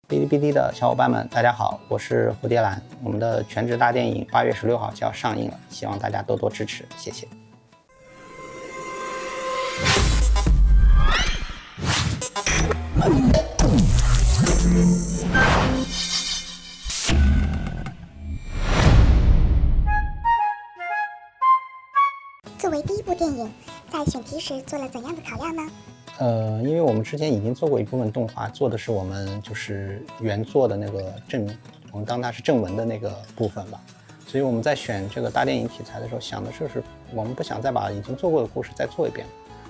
哔哩哔哩的小伙伴们，大家好，我是蝴蝶兰。我们的全职大电影8月16号就要上映了，希望大家多多支持，谢谢。作为第一部电影，在选题时做了怎样的考量呢？因为我们之前已经做过一部分动画，做的是我们就是原作的那个我们当它是正文的那个部分吧，所以我们在选这个大电影题材的时候，想的就是我们不想再把已经做过的故事再做一遍。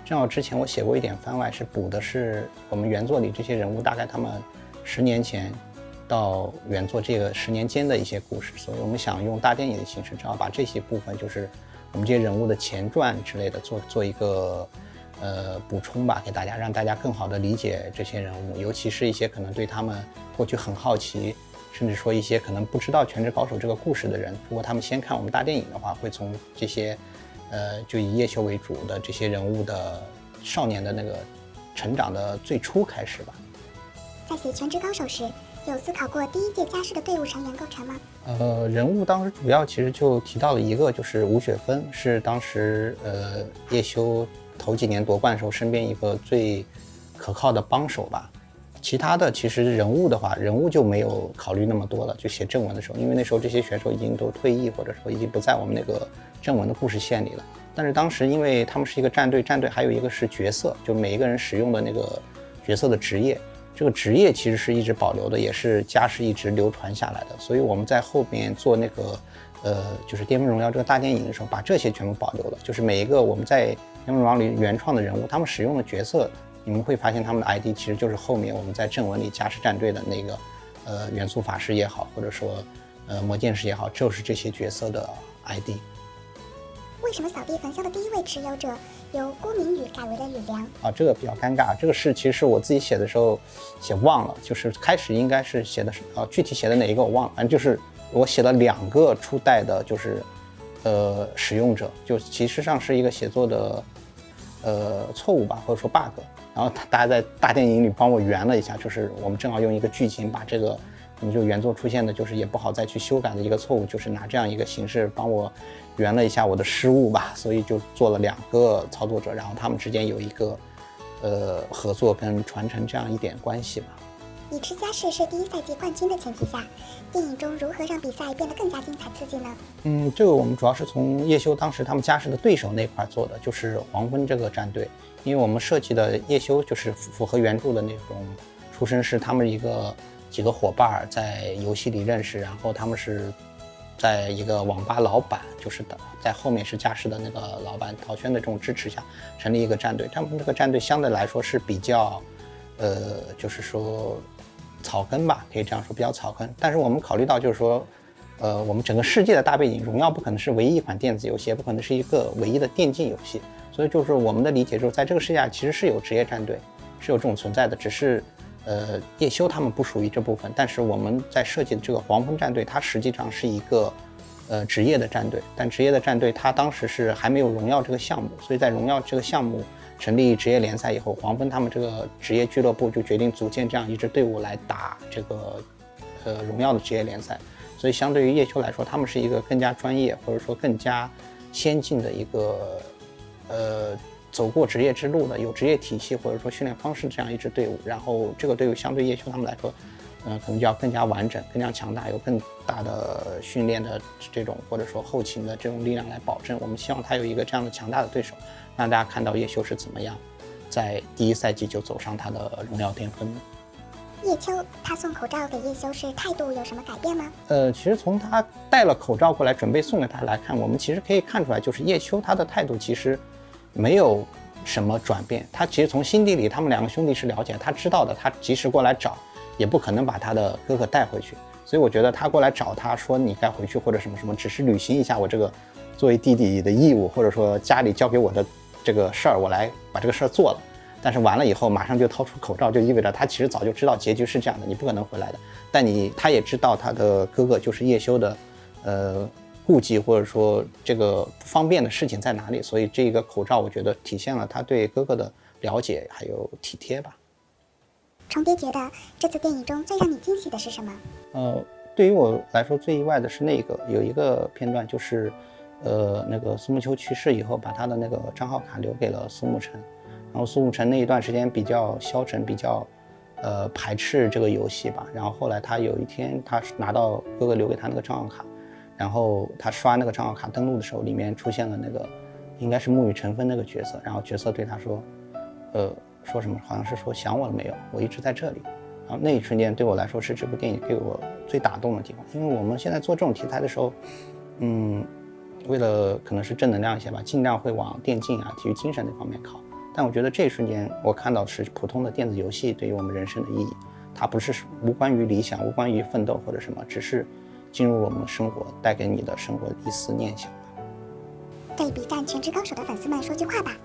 正好之前我写过一点番外，是补的是我们原作里这些人物大概他们10年前到原作这个10年间的一些故事，所以我们想用大电影的形式，正好把这些部分就是我们这些人物的前传之类的做一个补充吧，给大家，让大家更好的理解这些人物，尤其是一些可能对他们过去很好奇，甚至说一些可能不知道《全职高手》这个故事的人，如果他们先看我们大电影的话，会从这些就以叶修为主的这些人物的少年的那个成长的最初开始吧。在写《全职高手》时，有思考过第一届家师的队伍成员构成吗？人物当时主要其实就提到了一个，就是吴雪芬，是当时叶修头几年夺冠的时候身边一个最可靠的帮手吧。其他的其实人物的话，人物就没有考虑那么多了，就写正文的时候，因为那时候这些选手已经都退役，或者说已经不在我们那个正文的故事线里了。但是当时因为他们是一个战队还有一个是角色，就每一个人使用的那个角色的职业，这个职业其实是一直保留的，也是家世一直流传下来的。所以我们在后面做那个就是《巅峰荣耀》这个大电影的时候，把这些全部保留了，就是每一个我们在《巅峰荣耀》里原创的人物，他们使用的角色，你们会发现他们的 ID 其实就是后面我们在正文里家世战队的那个元素法师也好，或者说魔剑士也好，就是这些角色的 ID。为什么扫地焚香的第一位持有者由郭明宇改为了吕梁？这个比较尴尬，这个事其实是我自己写的时候写忘了，就是开始应该是写的是具体写的哪一个我忘了，反正就是我写了2个初代的，就是使用者，就其实上是一个写作的错误吧，或者说 bug， 然后大家在大电影里帮我圆了一下，就是我们正好用一个剧情把这个可能就原作出现的就是也不好再去修改的一个错误，就是拿这样一个形式帮我圆了一下我的失误吧，所以就做了2个操作者，然后他们之间有一个合作跟传承这样一点关系吧。以持家世是第一赛季冠军的前提下，电影中如何让比赛变得更加精彩刺激呢？这个我们主要是从叶修当时他们家世的对手那块做的，就是黄昏这个战队，因为我们设计的叶修就是符合原著的那种出身，是他们几个伙伴在游戏里认识，然后他们是在一个网吧老板，就是在后面是家世的那个老板陶轩的这种支持下成立一个战队。他们这个战队相对来说是比较就是说草根吧，可以这样说，比较草根。但是我们考虑到就是说我们整个世界的大背景，荣耀不可能是唯一一款电子游戏，也不可能是一个唯一的电竞游戏，所以就是我们的理解就是在这个世界其实是有职业战队，是有这种存在的，只是叶修他们不属于这部分。但是我们在设计的这个黄昏战队，它实际上是一个职业的战队，但职业的战队它当时是还没有荣耀这个项目，所以在荣耀这个项目成立职业联赛以后，黄昏他们这个职业俱乐部就决定组建这样一支队伍来打这个荣耀的职业联赛。所以相对于叶修来说，他们是一个更加专业或者说更加先进的一个走过职业之路的有职业体系或者说训练方式这样一支队伍。然后这个队伍相对叶修他们来说可能就要更加完整更加强大，有更大的训练的这种或者说后勤的这种力量来保证。我们希望他有一个这样的强大的对手，让大家看到叶修是怎么样在第一赛季就走上他的荣耀巅峰。叶秋他送口罩给叶修时态度有什么改变吗？其实从他带了口罩过来准备送给他来看，我们其实可以看出来，就是叶秋他的态度其实没有什么转变。他其实从心底里他们2个兄弟是了解，他知道的，他及时过来找也不可能把他的哥哥带回去，所以我觉得他过来找他说你该回去或者什么什么，只是履行一下我这个作为弟弟的义务，或者说家里交给我的这个事儿，我来把这个事儿做了。但是完了以后马上就掏出口罩，就意味着他其实早就知道结局是这样的，你不可能回来的。但他也知道他的哥哥就是叶修的顾忌或者说这个不方便的事情在哪里，所以这个口罩我觉得体现了他对哥哥的了解还有体贴吧。重叠觉得这次电影中最让你惊喜的是什么？对于我来说最意外的是有一个片段，就是那个苏沐秋去世以后，把他的那个账号卡留给了苏沐橙，然后苏沐橙那一段时间比较消沉，比较排斥这个游戏吧。然后后来他有一天他拿到哥哥留给他那个账号卡，然后他刷那个账号卡登录的时候，里面出现了那个应该是沐雨橙分那个角色，然后角色对他说，说什么好像是说想我了没有，我一直在这里。然后那一瞬间对我来说是这部电影给我最打动的地方，因为我们现在做这种题材的时候，为了可能是正能量一些吧，尽量会往电竞啊、体育精神那方面靠。但我觉得这一瞬间我看到是普通的电子游戏对于我们人生的意义，它不是无关于理想、无关于奋斗或者什么，只是进入了我们的生活，带给你的生活一丝念想吧。对 B 站全职高手的粉丝们说句话吧。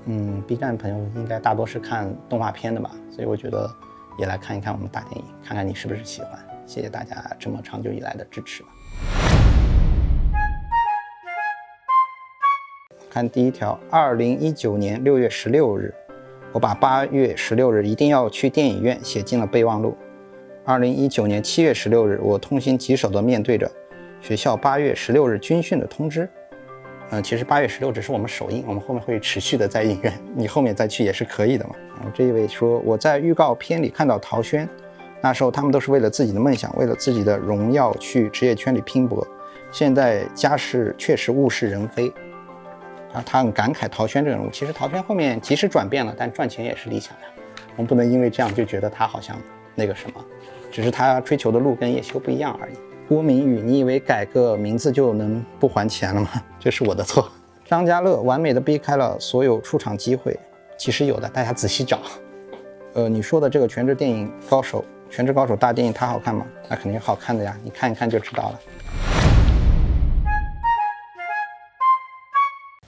B 站朋友应该大多是看动画片的吧，所以我觉得也来看一看我们大电影，看看你是不是喜欢。谢谢大家这么长久以来的支持吧。看第一条，2019年6月16日，我把8月16日一定要去电影院写进了备忘录。2019年7月16日，我痛心疾首地面对着学校8月16日军训的通知。其实8月16只是我们首映，我们后面会持续的在影院，你后面再去也是可以的嘛。这一位说，我在预告片里看到陶轩，那时候他们都是为了自己的梦想，为了自己的荣耀去职业圈里拼搏，现在家世确实物是人非。他很感慨陶轩这个人物，其实陶轩后面即使转变了，但赚钱也是理想呀。我们不能因为这样就觉得他好像那个什么，只是他追求的路跟叶修不一样而已。郭明宇，你以为改个名字就能不还钱了吗？这是我的错。张家乐完美的避开了所有出场机会，其实有的，大家仔细找。你说的这个全职高手大电影，它好看吗？那肯定好看的呀，你看一看就知道了。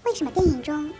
为什么电影中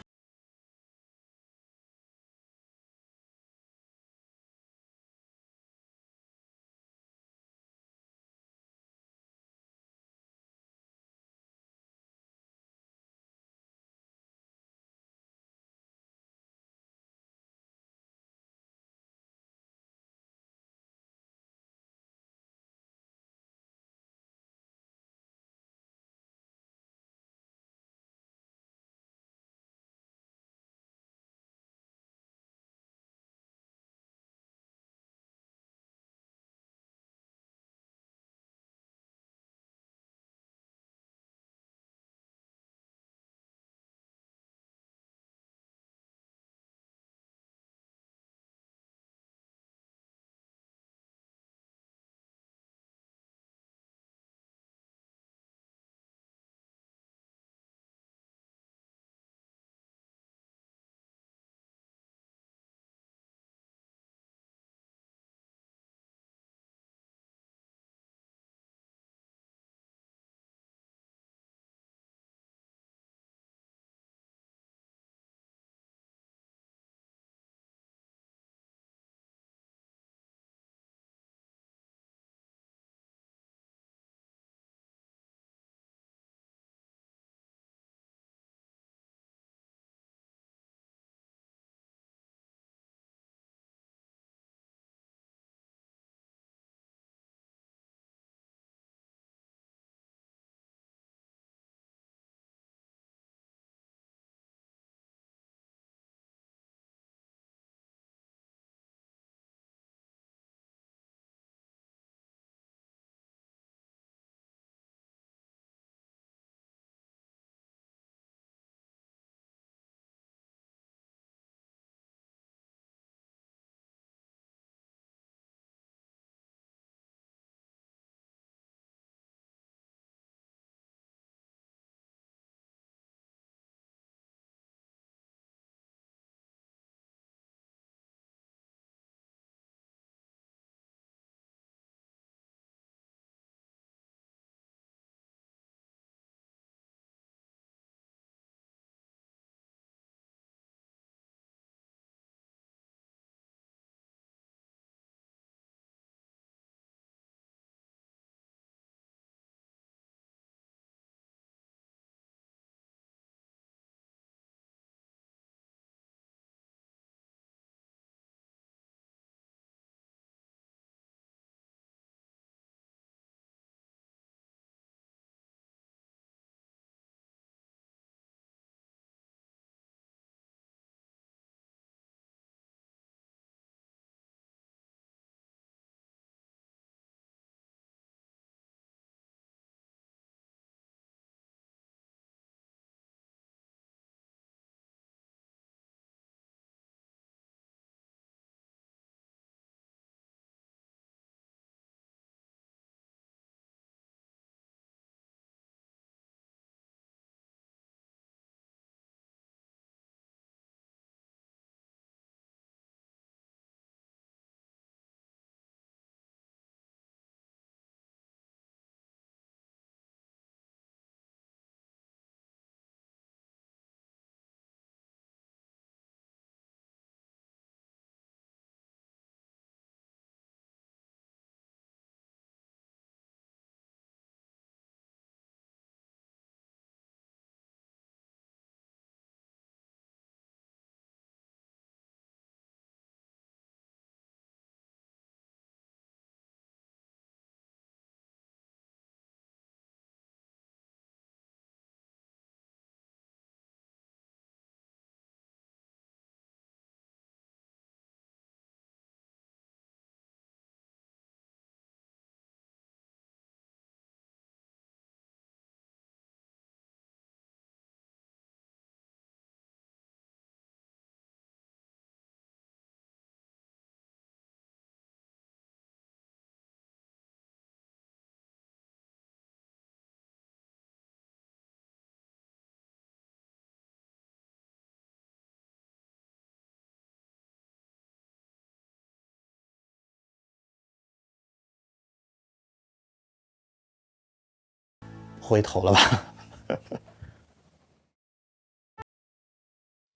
回头了吧。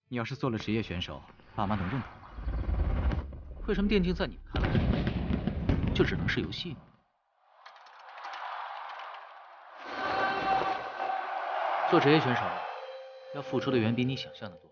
你要是做了职业选手，爸妈能认同吗？为什么电竞在你们看来就只能是游戏呢？做职业选手要付出的远比你想象的多。